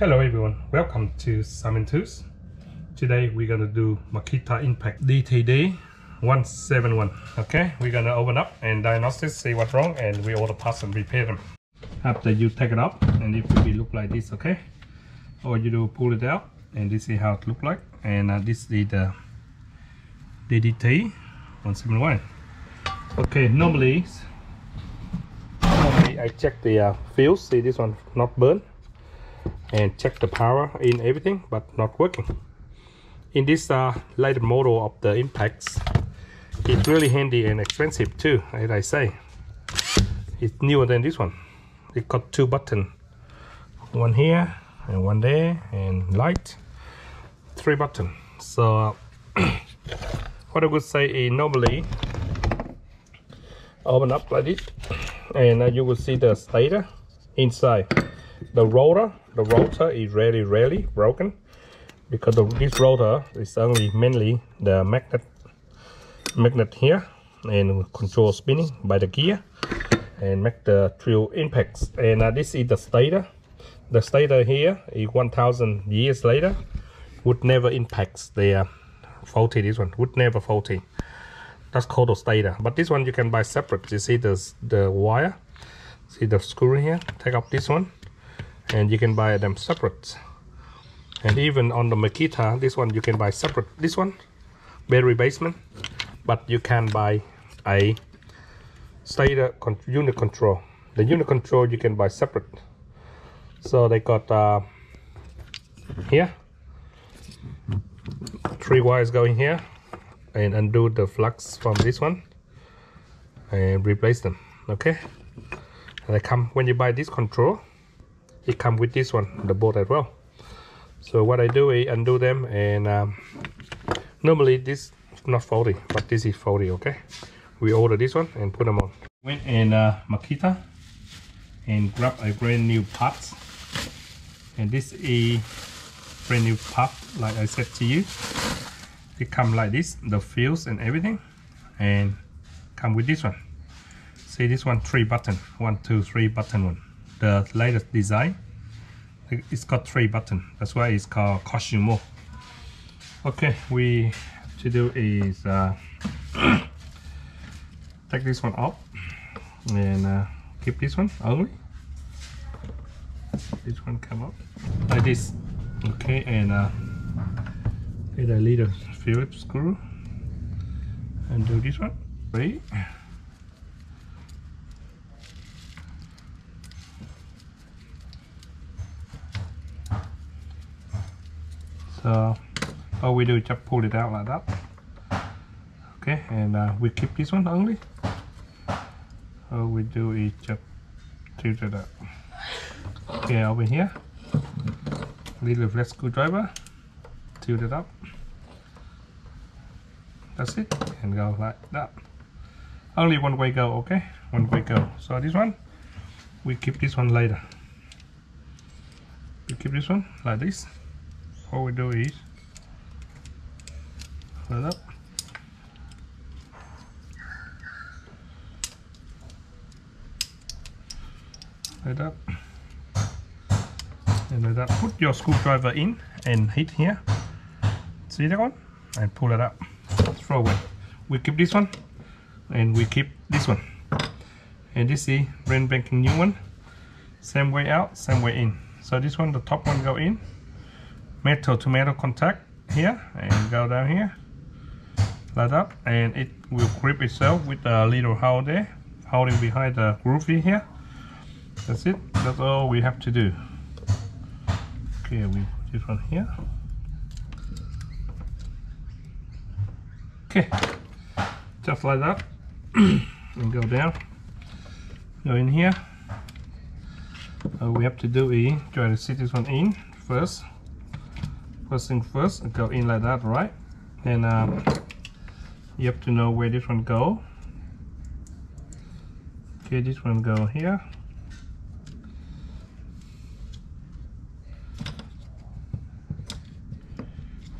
Hello everyone, welcome to Simon Tools. Today we're gonna do Makita Impact DTD 171. Okay, we're gonna open up and diagnosis, see what's wrong, and we order parts and repair them. After you take it up, and it will be look like this, okay? Or you do pull it out, and this is how it look like. And this is the DDT 171. Okay, normally I check the fuse. See, this one not burn, and check the power in everything, but not working. In this later model of the impacts, it's really handy and expensive too, as I say. It's newer than this one. It got two buttons, one here and one there, and light, three buttons. So what I would say is normally open up like this, and you will see the stator inside. The rotor is rarely broken, because this rotor is only mainly the magnet here, and control spinning by the gear and make the true impacts. And this is the stator. The stator here is 1000 years later would never impact the faulty. This one would never faulty. That's called the stator. But this one you can buy separate. You see the wire, see the screw here, take up this one, and you can buy them separate. And even on the Makita, this one you can buy separate. This one battery basement, but you can buy a stator unit control. The unit control you can buy separate. So they got here 3 wires going here, and undo the flux from this one and replace them. Okay, and they come when you buy this control. It comes with this one, the board as well. So what I do is undo them, and normally this is not faulty, but this is faulty. Okay, we order this one and put them on. Went in Makita and grab a brand new part, and this is brand new part. Like I said to you, it comes like this, the fuse and everything, and come with this one. See, this one 3 button, 1, 2, 3 button one. The latest design, it's got 3 buttons. That's why it's called Cosimo. Okay, we have to do is take this one out and keep this one only. This one come up like this. Okay, and get a little Phillips screw and do this one. Right. So all we do is just pull it out like that. Okay, and we keep this one only. All we do is just tilt it up. Okay, over here, little flat screwdriver, tilt it up. That's it, and go like that. Only one way go, okay? One way go. So this one, we keep this one later. We keep this one like this. What we do is hold up, like that, and like that. Put your screwdriver in and hit here. See that one? And pull it up. Throw away. We keep this one, and we keep this one. And this is brand spanking new one. Same way out, same way in. So this one, the top one go in. Metal to metal contact here, and go down here like that, and it will grip itself with a little hole there, holding behind the groove here. That's it. That's all we have to do. Okay, we put this one here. Okay, just like that. And go down, go in here. All we have to do is try to sit this one in first. First thing first, go in like that, right? And you have to know where this one go. Okay, this one go here.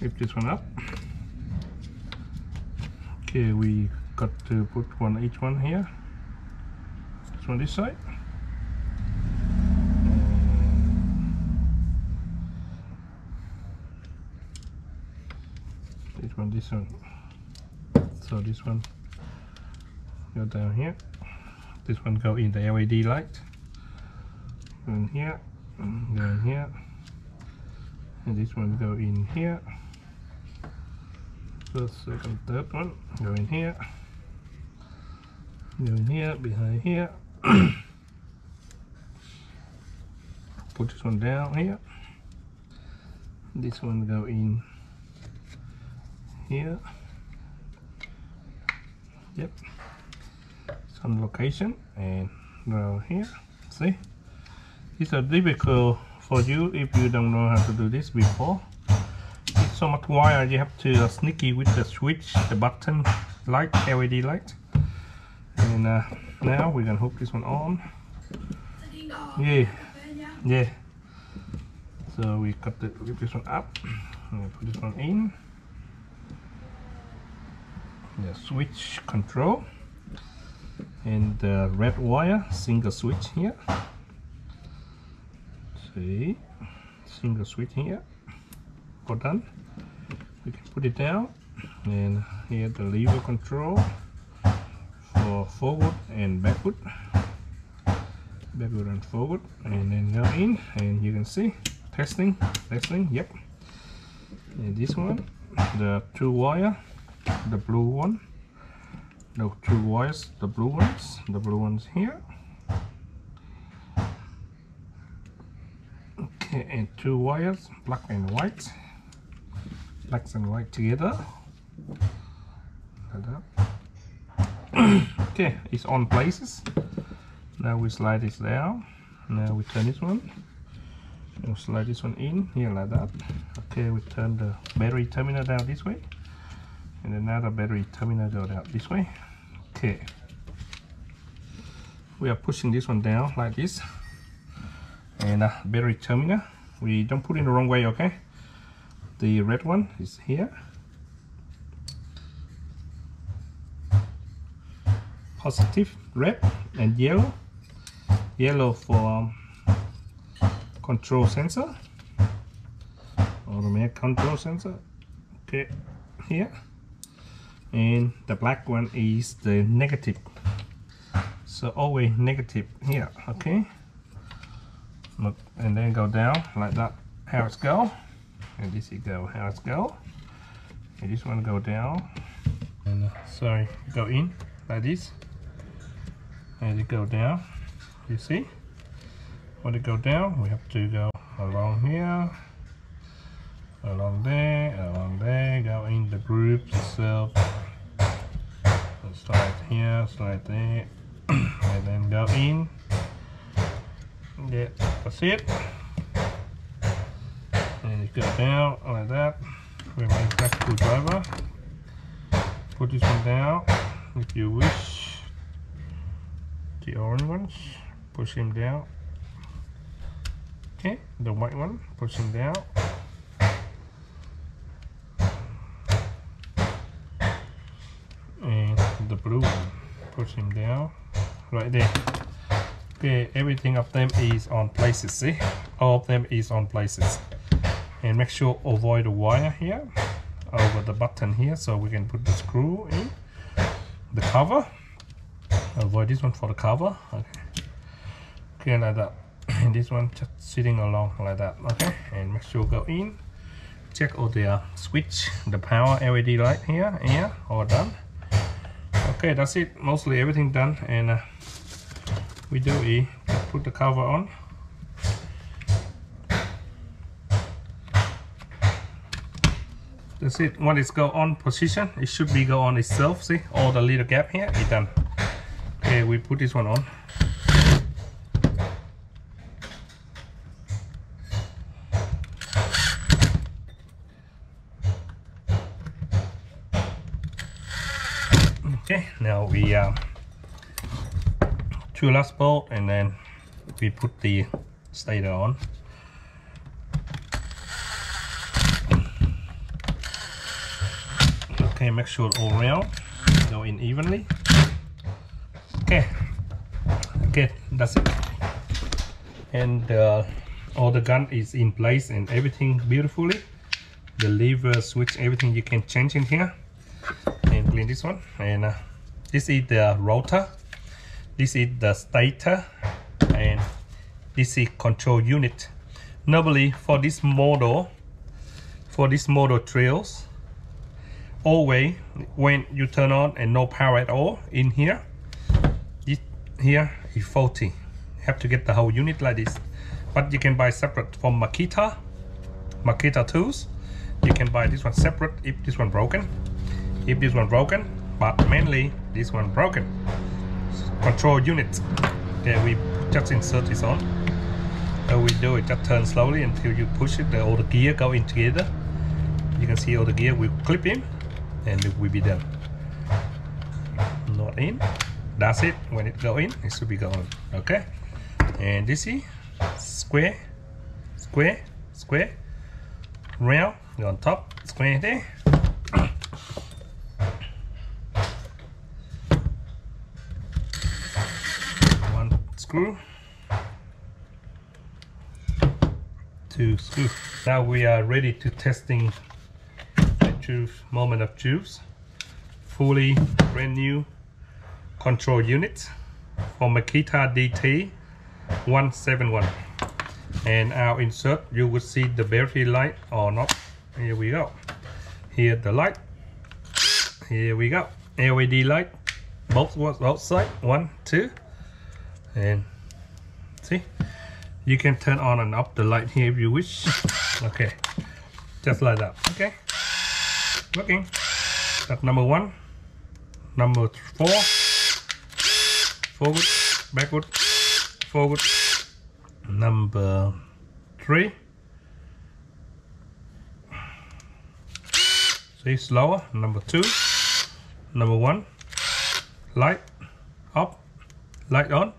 Lift this one up. Okay, we got to put one each one here. This one this side. from this one. So this one go down here. This one go in the LED light. Go in here, go in here, and this one go in here. First, second, third one go in here. Go in here, behind here. Put this one down here. This one go in here. Yep. It's on location and go here. See? These are difficult for you if you don't know how to do this before. It's so much wire, you have to sneaky with the switch, the button light, LED light. And now we're gonna hook this one on. Yeah. So we lift this one up and put this one in. The switch control and the red wire single switch here. See, single switch here. All done. We can put it down, and here the lever control for forward and backward, and forward, and then go in, and you can see testing. Yep. And this one, the two wire, the blue one, the two wires, the blue ones here. Okay, and two wires, black and white together. Like that. Okay, it's on places. Now we slide this down. Now we turn this one. We'll slide this one in here like that. Okay, we turn the battery terminal down this way, and another battery terminal go down this way. Okay, we are pushing this one down like this, and battery terminal, we don't put in the wrong way. Okay, the red one is here, positive red, and yellow for control sensor, automatic control sensor. Okay, here, and the black one is the negative, so always negative here. Okay, look, and then go down like that, how it's go, and this is go how it's go, and this one go down, and go in like this, and it go down. You see, when it go down, we have to go along here, along there, go in the group itself, slide here, slide there, and then go in. Yeah, that's it. And it go down like that. We make that screwdriver. Put this one down if you wish. The orange ones, push him down. Okay, the white one, push him down. And the blue one, push him down. Right there. Okay, everything of them is on places. See, all of them is on places. And make sure avoid the wire here over the button here, so we can put the screw in. The cover, avoid this one for the cover. Okay, like that. And this one just sitting along like that. Okay, and make sure go in. Check all the switch, the power LED light here. Yeah, all done. Okay, that's it. Mostly everything done, and we do is put the cover on. That's it. When it's go on position, it should be go on itself. See, all the little gap here is done. Okay, we put this one on. Okay, now we two last bolt, and then we put the stator on. Okay, make sure all around go in evenly. Okay, that's it. And all the gun is in place and everything beautifully. the lever, switch, everything you can change in here. And clean this one. And this is the rotor, this is the stator, and this is control unit. Normally for this model trails, always when you turn on and no power at all in here, here is faulty. You have to get the whole unit like this. But you can buy separate from Makita tools. You can buy this one separate if this one broken. But mainly this one broken. Control unit. Okay, we just insert this on. So we do it, just turn slowly until you push it. All the gear go in together. You can see all the gear will clip in, and it will be done. Not in. That's it. When it go in, it should be going. Okay. And this is square, round on top, square there. One screw, two screws. Now we are ready to testing the moment of truth. Fully brand new control unit from Makita DTD 171. And our insert, you will see the battery light or not. Here we go. Here the light. Here we go. LED light. Both sides. 1, 2. And see, you can turn on and off the light here if you wish. Okay, just like that. Okay, working. That's number 1. Number 4. Forward, backward, forward. Number 3. See, slower. Number 2. Number 1. Light up, light on,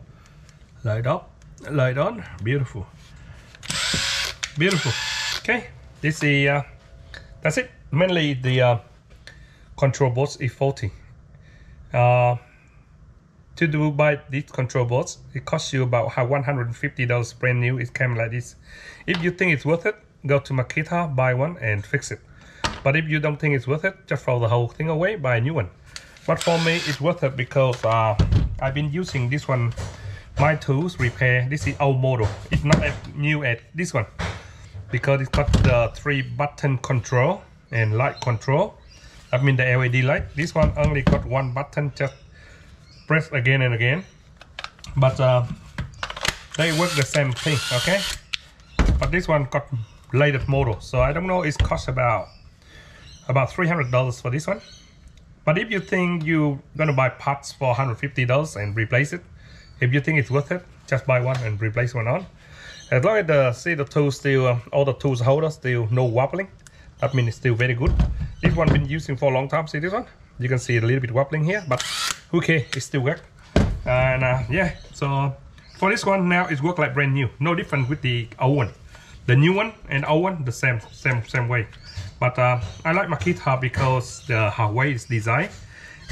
light up, light on. Beautiful, beautiful. Okay, this is that's it. Mainly the control boards is faulty. To buy these control boards, it costs you about $150 brand new. It came like this. If you think it's worth it, go to Makita, buy one and fix it. But if you don't think it's worth it, just throw the whole thing away, buy a new one. But for me, it's worth it because I've been using this one, my tools repair. This is old model. It's not as new as this one because it's got the 3-button control and light control. I mean the LED light. This one only got 1 button, just press again and again. But they work the same thing, okay? But this one got latest model, so I don't know. It costs about $300 for this one. But if you think you're gonna buy parts for $150 and replace it, if you think it's worth it, just buy one and replace one on. As long as the tools still, all the tools holders still no wobbling, that means it's still very good. This one been using for a long time. See this one? You can see a little bit wobbling here, but okay, it still works. And yeah, so for this one now it's work like brand new. No different with the old one. The new one and old one the same way. But I like Makita because how way it's designed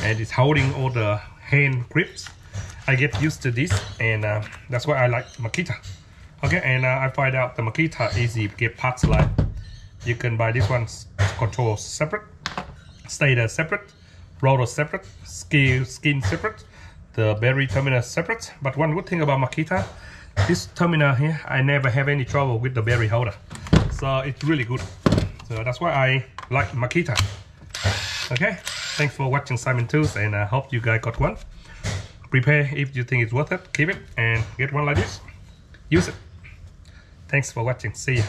and it's holding all the hand grips. I get used to this, and that's why I like Makita. Okay, and I find out the Makita easy to get parts like. You can buy this one control separate, stator separate, rotor separate, skin separate, the battery terminal separate. But one good thing about Makita, this terminal here, I never have any trouble with the battery holder. So it's really good. So that's why I like Makita. Okay, thanks for watching Simon Tools, and I hope you guys got one. Prepare if you think it's worth it, keep it and get one like this. Use it. Thanks for watching. See ya.